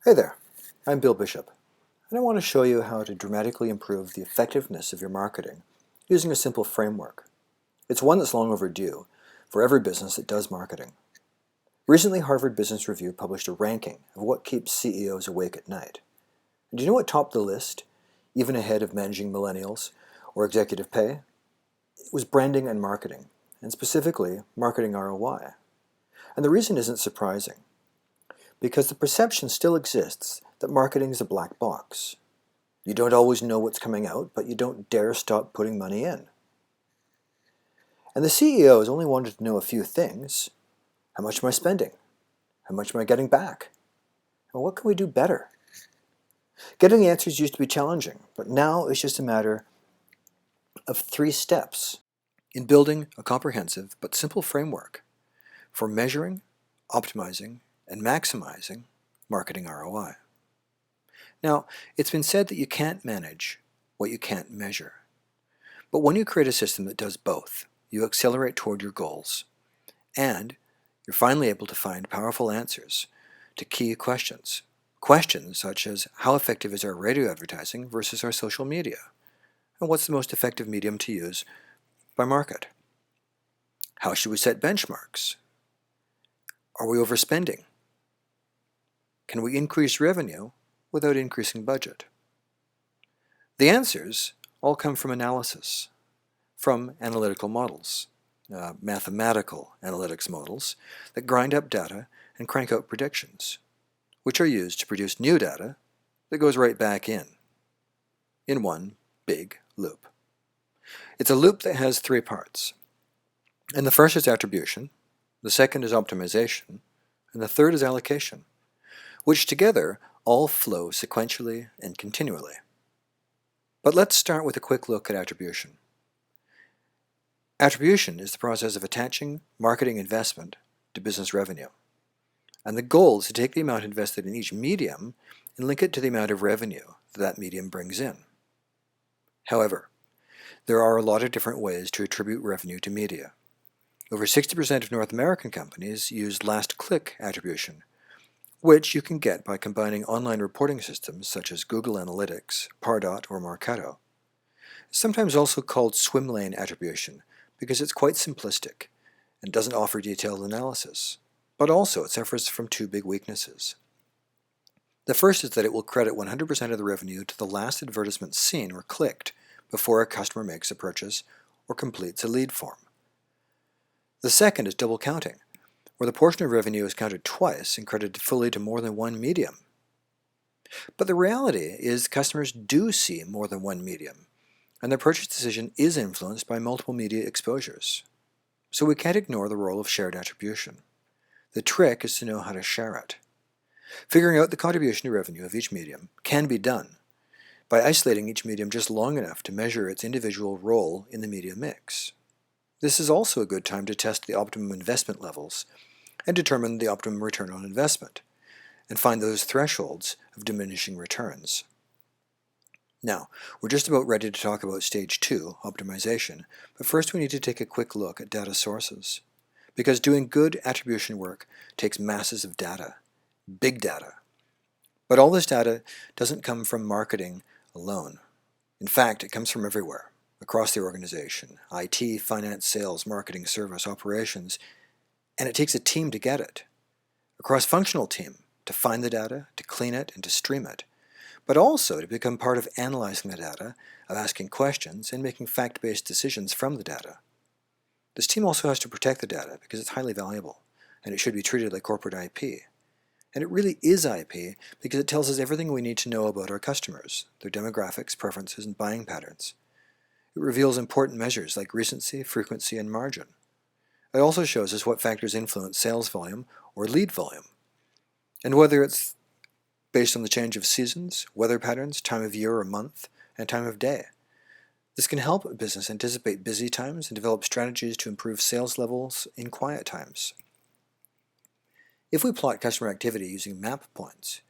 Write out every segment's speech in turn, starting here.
Hey there, I'm Bill Bishop, and I want to show you how to dramatically improve the effectiveness of your marketing using a simple framework. It's one that's long overdue for every business that does marketing. Recently, Harvard Business Review published a ranking of what keeps CEOs awake at night. And do you know what topped the list, even ahead of managing millennials or executive pay? It was branding and marketing, and specifically, marketing ROI. And the reason isn't surprising, because the perception still exists that marketing is a black box. You don't always know what's coming out, but you don't dare stop putting money in. And the CEOs only wanted to know a few things. How much am I spending? How much am I getting back? And what can we do better? Getting the answers used to be challenging, but now it's just a matter of 3 steps in building a comprehensive but simple framework for measuring, optimizing, and maximizing marketing ROI. Now, it's been said that you can't manage what you can't measure. But when you create a system that does both, you accelerate toward your goals, and you're finally able to find powerful answers to key questions. Questions such as, how effective is our radio advertising versus our social media? And what's the most effective medium to use by market? How should we set benchmarks? Are we overspending? Can we increase revenue without increasing budget? The answers all come from analysis, from analytical models, mathematical analytics models that grind up data and crank out predictions, which are used to produce new data that goes right back in one big loop. It's a loop that has 3 parts, and the first is attribution, the second is optimization, and the third is allocation, which together all flow sequentially and continually. But let's start with a quick look at attribution. Attribution is the process of attaching marketing investment to business revenue. And the goal is to take the amount invested in each medium and link it to the amount of revenue that medium brings in. However, there are a lot of different ways to attribute revenue to media. Over 60% of North American companies use last-click attribution, which you can get by combining online reporting systems such as Google Analytics, Pardot, or Marketo. It's sometimes also called swim lane attribution because it's quite simplistic and doesn't offer detailed analysis, but also it suffers from 2 big weaknesses. The first is that it will credit 100% of the revenue to the last advertisement seen or clicked before a customer makes a purchase or completes a lead form. The second is double counting, where the portion of revenue is counted twice and credited fully to more than one medium. But the reality is customers do see more than one medium, and their purchase decision is influenced by multiple media exposures. So we can't ignore the role of shared attribution. The trick is to know how to share it. Figuring out the contribution to revenue of each medium can be done by isolating each medium just long enough to measure its individual role in the media mix. This is also a good time to test the optimum investment levels and determine the optimum return on investment, and find those thresholds of diminishing returns. Now, we're just about ready to talk about stage 2, optimization, but first we need to take a quick look at data sources, because doing good attribution work takes masses of data, big data. But all this data doesn't come from marketing alone. In fact, it comes from everywhere, across the organization, IT, finance, sales, marketing, service, operations, and it takes a team to get it. A cross-functional team to find the data, to clean it, and to stream it, but also to become part of analyzing the data, of asking questions, and making fact-based decisions from the data. This team also has to protect the data because it's highly valuable, and it should be treated like corporate IP. And it really is IP because it tells us everything we need to know about our customers, their demographics, preferences, and buying patterns. It reveals important measures like recency, frequency, and margin. It also shows us what factors influence sales volume or lead volume, and whether it's based on the change of seasons, weather patterns, time of year or month, and time of day. This can help a business anticipate busy times and develop strategies to improve sales levels in quiet times. If we plot customer activity using map points,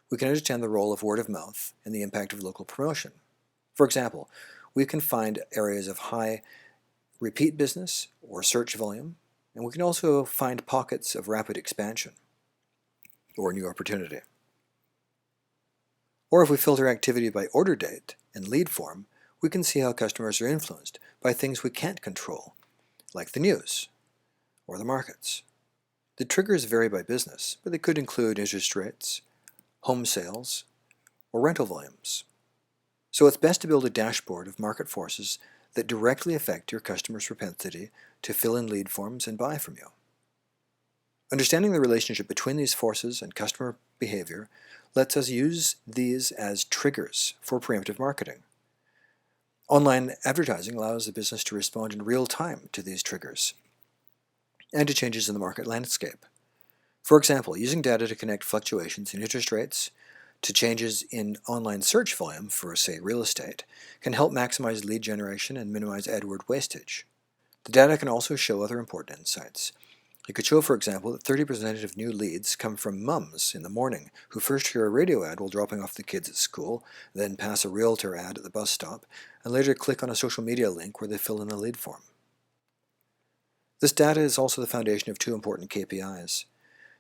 we can understand the role of word of mouth and the impact of local promotion. For example, we can find areas of high repeat business or search volume, and we can also find pockets of rapid expansion or new opportunity. Or if we filter activity by order date and lead form, we can see how customers are influenced by things we can't control, like the news or the markets. The triggers vary by business, but they could include interest rates, home sales, or rental volumes. So it's best to build a dashboard of market forces that directly affect your customers' propensity to fill in lead forms and buy from you. Understanding the relationship between these forces and customer behavior lets us use these as triggers for preemptive marketing. Online advertising allows the business to respond in real time to these triggers and to changes in the market landscape. For example, using data to connect fluctuations in interest rates to changes in online search volume for, say, real estate can help maximize lead generation and minimize AdWord wastage. The data can also show other important insights. It could show, for example, that 30% of new leads come from mums in the morning who first hear a radio ad while dropping off the kids at school, then pass a realtor ad at the bus stop, and later click on a social media link where they fill in a lead form. This data is also the foundation of two important KPIs: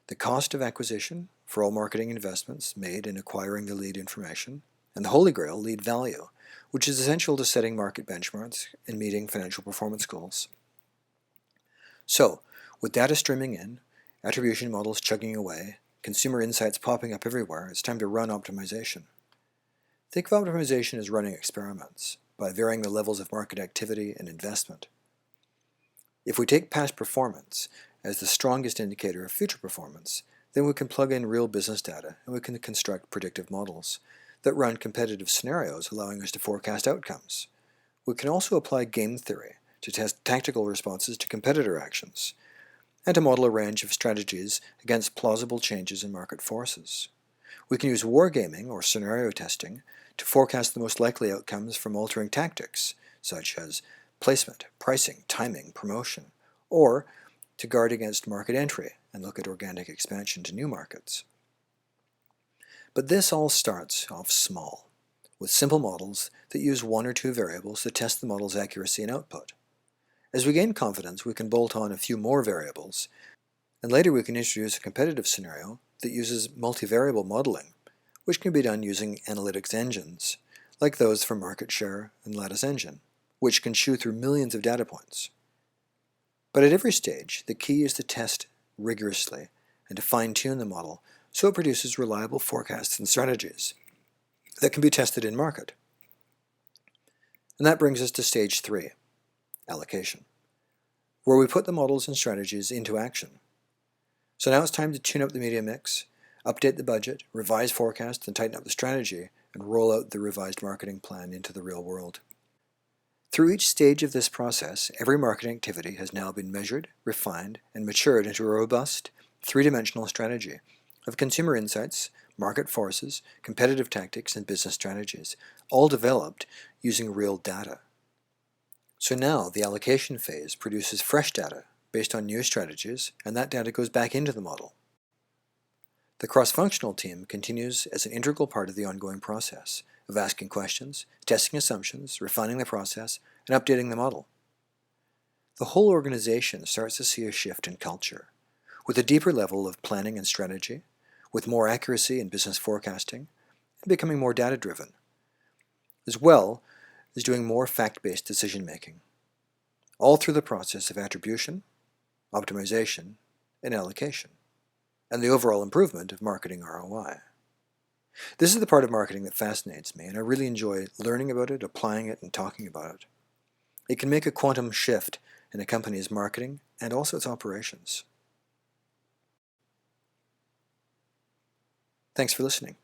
the cost of acquisition for all marketing investments made in acquiring the lead information, and the holy grail, lead value, which is essential to setting market benchmarks and meeting financial performance goals. So, with data streaming in, attribution models chugging away, consumer insights popping up everywhere, it's time to run optimization. Think of optimization as running experiments by varying the levels of market activity and investment. If we take past performance as the strongest indicator of future performance, then we can plug in real business data and we can construct predictive models that run competitive scenarios, allowing us to forecast outcomes. We can also apply game theory to test tactical responses to competitor actions and to model a range of strategies against plausible changes in market forces. We can use wargaming or scenario testing to forecast the most likely outcomes from altering tactics, such as placement, pricing, timing, promotion, or to guard against market entry and look at organic expansion to new markets. But this all starts off small, with simple models that use one or two variables to test the model's accuracy and output. As we gain confidence, we can bolt on a few more variables, and later we can introduce a competitive scenario that uses multivariable modeling, which can be done using analytics engines, like those from Market Share and Lattice Engine, which can chew through millions of data points. But at every stage, the key is to test rigorously and to fine-tune the model so it produces reliable forecasts and strategies that can be tested in market. And that brings us to stage 3, allocation, where we put the models and strategies into action. So now it's time to tune up the media mix, update the budget, revise forecasts, and tighten up the strategy, and roll out the revised marketing plan into the real world. Through each stage of this process, every marketing activity has now been measured, refined, and matured into a robust, three-dimensional strategy of consumer insights, market forces, competitive tactics, and business strategies, all developed using real data. So now the allocation phase produces fresh data based on new strategies, and that data goes back into the model. The cross-functional team continues as an integral part of the ongoing process of asking questions, testing assumptions, refining the process, and updating the model. The whole organization starts to see a shift in culture, with a deeper level of planning and strategy, with more accuracy in business forecasting, and becoming more data-driven, as well as doing more fact-based decision-making, all through the process of attribution, optimization, and allocation, and the overall improvement of marketing ROI. This is the part of marketing that fascinates me, and I really enjoy learning about it, applying it, and talking about it. It can make a quantum shift in a company's marketing and also its operations. Thanks for listening.